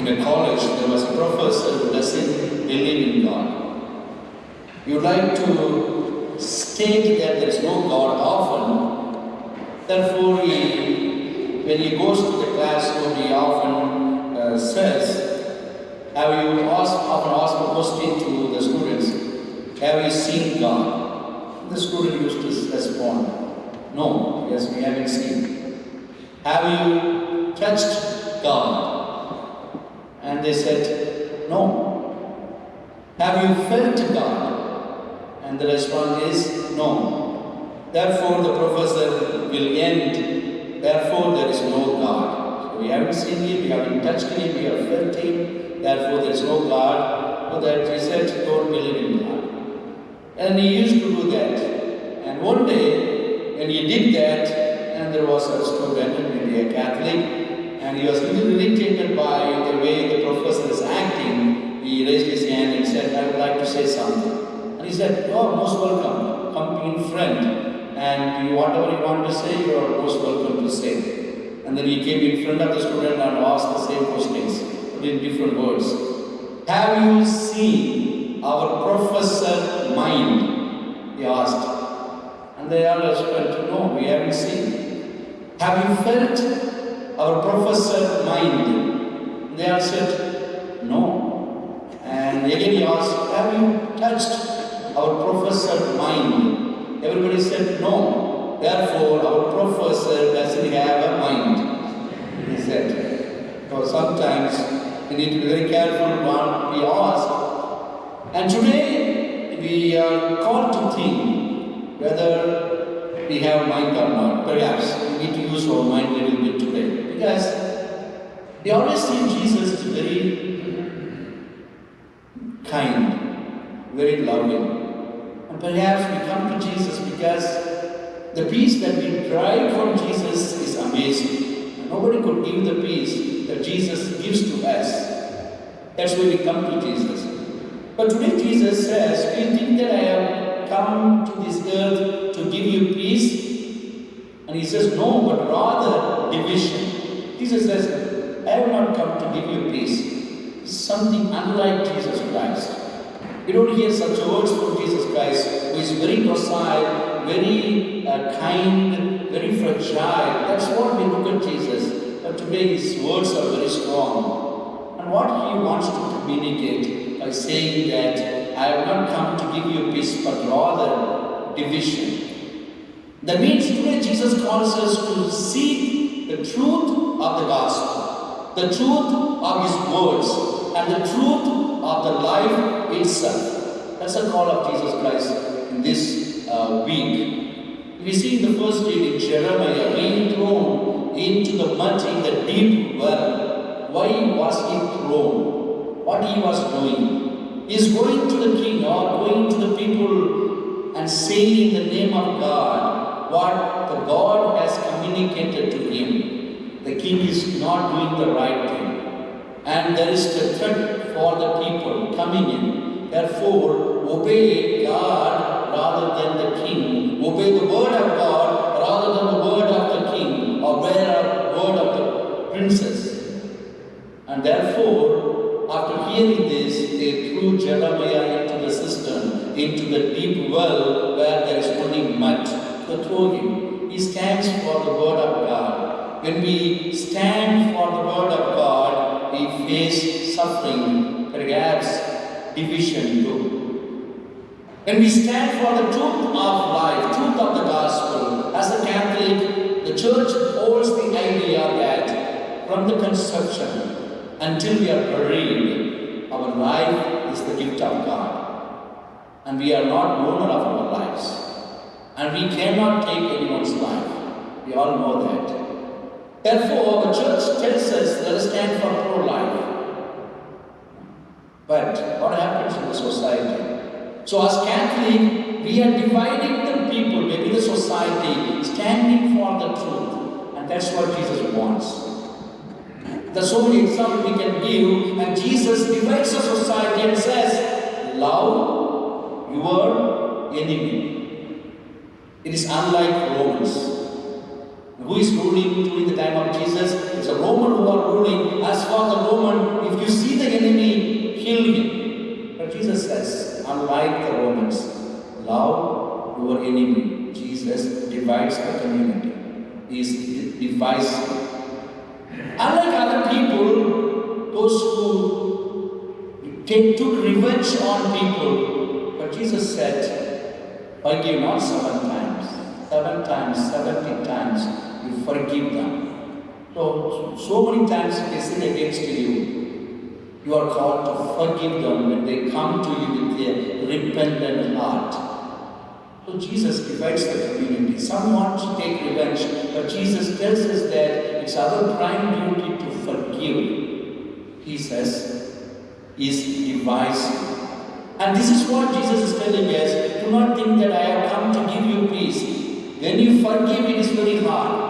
in a college, there was a professor who doesn't believe in God. You would like to state that there is no God often. Therefore, when he goes to the classroom, he often says, have you often asked a question to the students, have you seen God? The student used to respond, no, yes, we haven't seen. Have you touched God? And they said, no. Have you felt God? And the response is, no. Therefore, the professor will end, therefore, there is no God. So we haven't seen him, we haven't touched him, we have felt him, therefore, there is no God. So that he said, don't believe in God. And he used to do that. And one day, when he did that, and there was a student, maybe a Catholic, and he was a little irritated by the way the professor is acting, he raised his hand and said, I would like to say something. And he said, you are most welcome, come in front, and whatever you want to say, you are most welcome to say. And then he came in front of the student and asked the same questions, but in different words. Have you seen our professor mind? He asked. And they all responded, no, we haven't seen. Have you felt our professor mind? They all said, no. And again he asked, have you touched our professor mind? Everybody said, no. Therefore, our professor doesn't have a mind. He said. So sometimes we need to be very careful what we ask. And today, we are called to think whether we have mind or not. Perhaps we need to use our mind a little bit today. Because we always see Jesus is very kind, very loving. And perhaps we come to Jesus because the peace that we derive from Jesus is amazing. And nobody could give the peace that Jesus gives to us. That's why we come to Jesus. But today Jesus says, do you think that I have come to this earth to give you peace? And he says, no, but rather division. Jesus says, I have not come to give you peace. It's something unlike Jesus Christ. You don't hear such words from Jesus Christ, who is very docile, very kind, very fragile. That's what we look at Jesus. But today his words are very strong. And what he wants to communicate by saying that I have not come to give you peace, but rather division. That means today Jesus calls us to seek the truth of the gospel, the truth of his words, and the truth of the life itself. That's the call of Jesus Christ in this week. We see in the first reading Jeremiah being thrown into the mud in the deep well. Why was he thrown? What he was doing? He is going to the king or going to the people and saying in the name of God what the God has communicated to him. The king is not doing the right thing. And there is the threat for the people coming in. Therefore, obey God rather than the king. Obey the word of God rather than the word of the king or the word of the princess. And therefore, after hearing this, they threw Jeremiah into the cistern, into the deep well where there is only mud. They throw him. He stands for the word of God. When we stand for the word of God, we face suffering, perhaps division too. When we stand for the truth of life, truth of the gospel, as a Catholic, the church holds the idea that from the conception until we are buried, our life is the gift of God. And we are not owner of our lives. And we cannot take anyone's life. We all know that. Therefore, the church tells us, let us stand for pro-life. But what happens in the society? So as Catholic, we are dividing the people, maybe the society, standing for the truth. And that's what Jesus wants. There's so many examples we can give, and Jesus divides the society and says, love your enemy. It is unlike Romans. Who is ruling during the time of Jesus? It's a Roman who are ruling. As for the Roman, if the enemy, kill him. But Jesus says, unlike the Romans, love your enemy. Jesus divides the community. He is divisive. Unlike other people, those who took revenge on people, but Jesus said, forgive not 7 times, 7 times, 70 times, you forgive them. So many times they sin against you, you are called to forgive them when they come to you with a repentant heart. So Jesus divides the community. Some want to take revenge, but Jesus tells us that it's our prime duty to forgive. He says, is divisive. And this is what Jesus is telling us. Do not think that I have come to give you peace. When you forgive, it is very hard.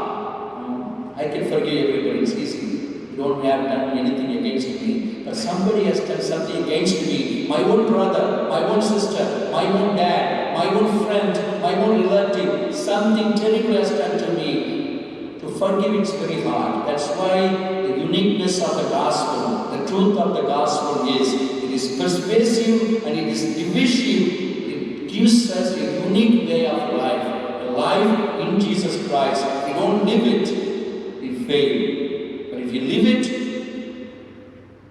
I can forgive everybody, it's easy. You don't have done anything against me. But somebody has done something against me. My own brother, my own sister, my own dad, my own friend, my own relative. Something terrible has done to me. To forgive, it's very hard. That's why the uniqueness of the gospel, the truth of the gospel is, it is persuasive and it is divisive. It gives us a unique way of life. A life in Jesus Christ. If we don't live it, we fail. But if you live it,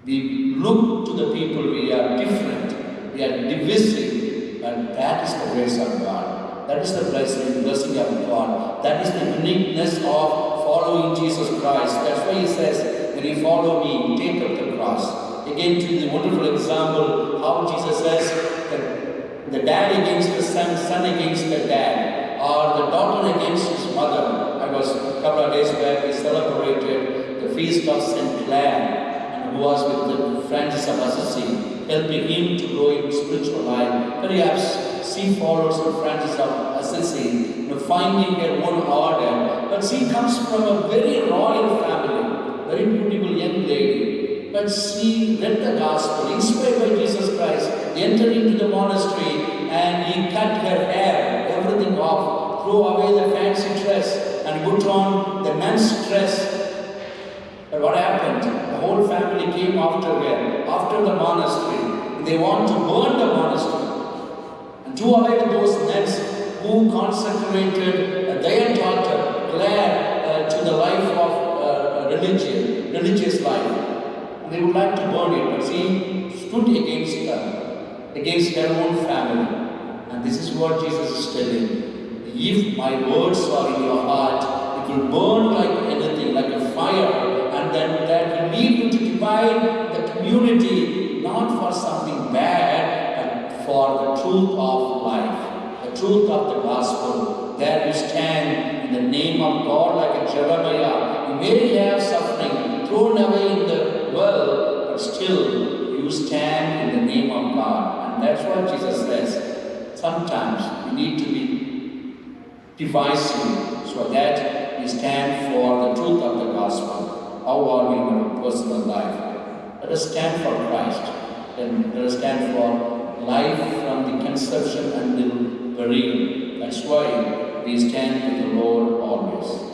we look to the people, we are different, we are divisive, and that is the grace of God. That is the blessing of God. That is the uniqueness of following Jesus Christ. That's why he says, when you follow me, take up the cross. Again, to the wonderful example, how Jesus says that the dad against the son against the dad, or the daughter against his mother. A couple of days back, we celebrated the feast of St. Clare, and who was with Francis of Assisi, helping him to grow in spiritual life. Perhaps she follows Francis of Assisi, finding her own order. But she comes from a very royal family, very beautiful young lady. But she read the gospel, inspired by Jesus Christ, entered into the monastery, and he cut her hair, everything off, threw away the fancy dress, and put on the men's dress. But what happened? The whole family came after her, after the monastery. They want to burn the monastery and do away with those nuns who consecrated their daughter, Clare, to the life of religious life. And they would like to burn it, but she stood against her own family. And this is what Jesus is telling. If my words are in your heart, it will burn like anything, like a fire, and then that will lead you to divide the community, not for something bad, but for the truth of life, the truth of the gospel. There you stand in the name of God like a Jeremiah. You may have suffering thrown away in the world, but still you stand in the name of God. And that's what Jesus says. Sometimes we need to be divisive so that we stand for the truth of the gospel. How are we in our personal life? Let us stand for Christ. Then let us stand for life from the conception until burial. That's why we stand with the Lord always.